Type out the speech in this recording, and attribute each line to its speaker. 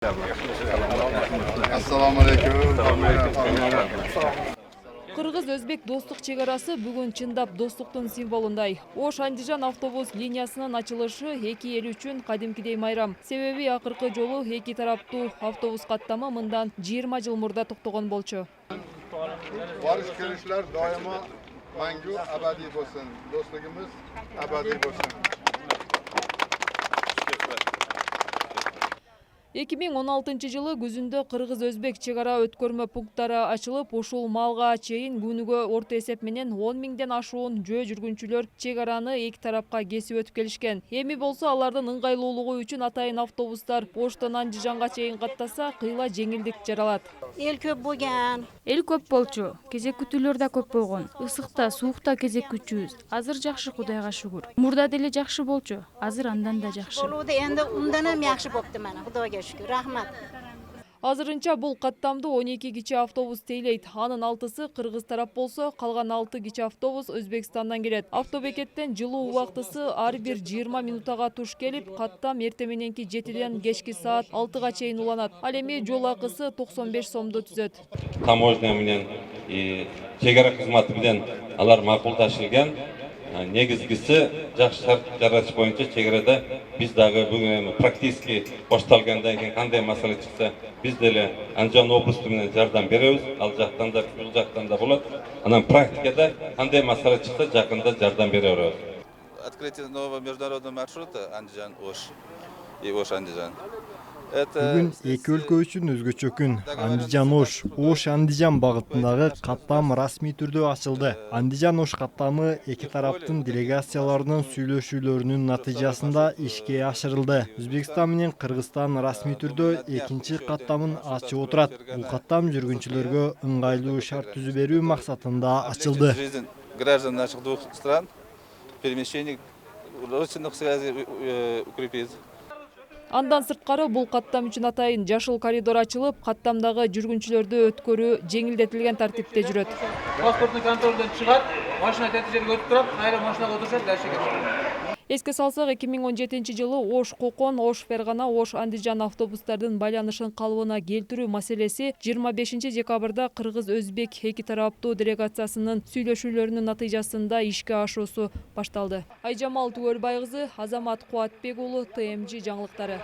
Speaker 1: Assalomu alaykum.
Speaker 2: Кыргыз-өзбек достук чегарасы бүгүн чындап достуктун символундай. Ош-Андижан автобус линиясынын ачылышы эки эл үчүн кадимкидей майрам. Себеби акыркы жолу эки тараптуу автобус каттамы мындан 20 жыл мурда токтогон болчу.
Speaker 1: Barış kelishlar doimo mangu abadiy bo'lsin. Do'stligimiz abadiy bo'lsin.
Speaker 2: 2016 жылы күзүндө кыргыз-өзбек чегара өткөрмө пункттары ачылып, ушул маалга чейин күнүгө орто эсеп менен 10 миңден ашуун жөө жүргүнчүлөр чегараны эки тарапка кесип өтүп келишкен. Эми болсо алардын ыңгайлуулугу үчүн атайын автобустар Оштон Андижанга чейин каттаса, кыйла жеңилдик жаралат.
Speaker 3: Эл көп болгон.
Speaker 4: Эл көп болчу. Кезек күтүүлөр да көп болгон. Ысыкта, суукта кезек күтүүбүз. Азыр жакшы, Кудайга шүгүр. Мурда деле жакшы болчу. Азыр андан да жакшы.
Speaker 3: Болууда энди ундан ham жакшы болупту мана, Кудайга шүгүр. Рахмат.
Speaker 2: Азырынча бул каттамды 12 кичи автобус тейлейт. Анын 6-сы кыргыз тарап болсо, калган 6 кичи автобус Өзбекстандан келет. Автобекеттен жылуу убактысы ар бир 20 минутага туш келип, каттам эртең мененки 7ден кечки саат 6га чейин уланат. Ал эми жол акысы 95 сомду түзөт.
Speaker 5: Таможня менен чегара кызматы менен алар макулдашылган. Негизгиси жакшы шарт жаратыш боюнча чегарада биз дагы бүгүн практически башталгандан кийин кандай маселе чыкса, биз деле Андижан облусу менен жардам беребиз. Ал жактан да, бул жактан да болот. Анан практикада кандай маселе чыкса, жакында жардам бере беребиз.
Speaker 6: Открытие нового международного маршрута Андижан-Ош и Ош-Андижан.
Speaker 7: Бүгүн эки өлкө үчүн өзгөчө күн. Андижан-Ош, Ош-Андижан багытындагы каттам расмий түрдө ачылды. Андижан-Ош каттамы эки тараптын делегацияларынын сүйлөшүүлөрүнүн натыйжасында ишке ашырылды. Өзбекстан менен Кыргызстан расмий түрдө экинчи каттамын ачып отурат. Бул каттам жүргүнчүлөргө ыңгайлуу шарт түзүп берүү максатында ачылды.
Speaker 6: Жизнь граждан наших двух стран, перемещение родственных связей укрепить.
Speaker 2: Андан сырткары бул каттам үчүн атайын жашыл коридор ачылып, каттамдагы жүргүнчүлөрдү өткөрүү жеңилдетилген тартипте жүрөт.
Speaker 8: Паспорттун контролдон чыгат, машина тети жерге өтүп турат, кайра машинага отурушат, дальше кетишет.
Speaker 2: Эске салсак, 2017 жылы Ош-Кокон, Ош-Фергана, Ош-Андижан автобустардын байланышын калыбына келтирүү маселеси 25 декабрда Кыргыз-Өзбек эки тараптуу делегациясынын сүйлөшүүлөрүнүн натыйжасында ишке ашуусу башталды. Айжамал Түгөлбай кызы, Азамат Кубатбек уулу, ТМЖ жаңылыктары.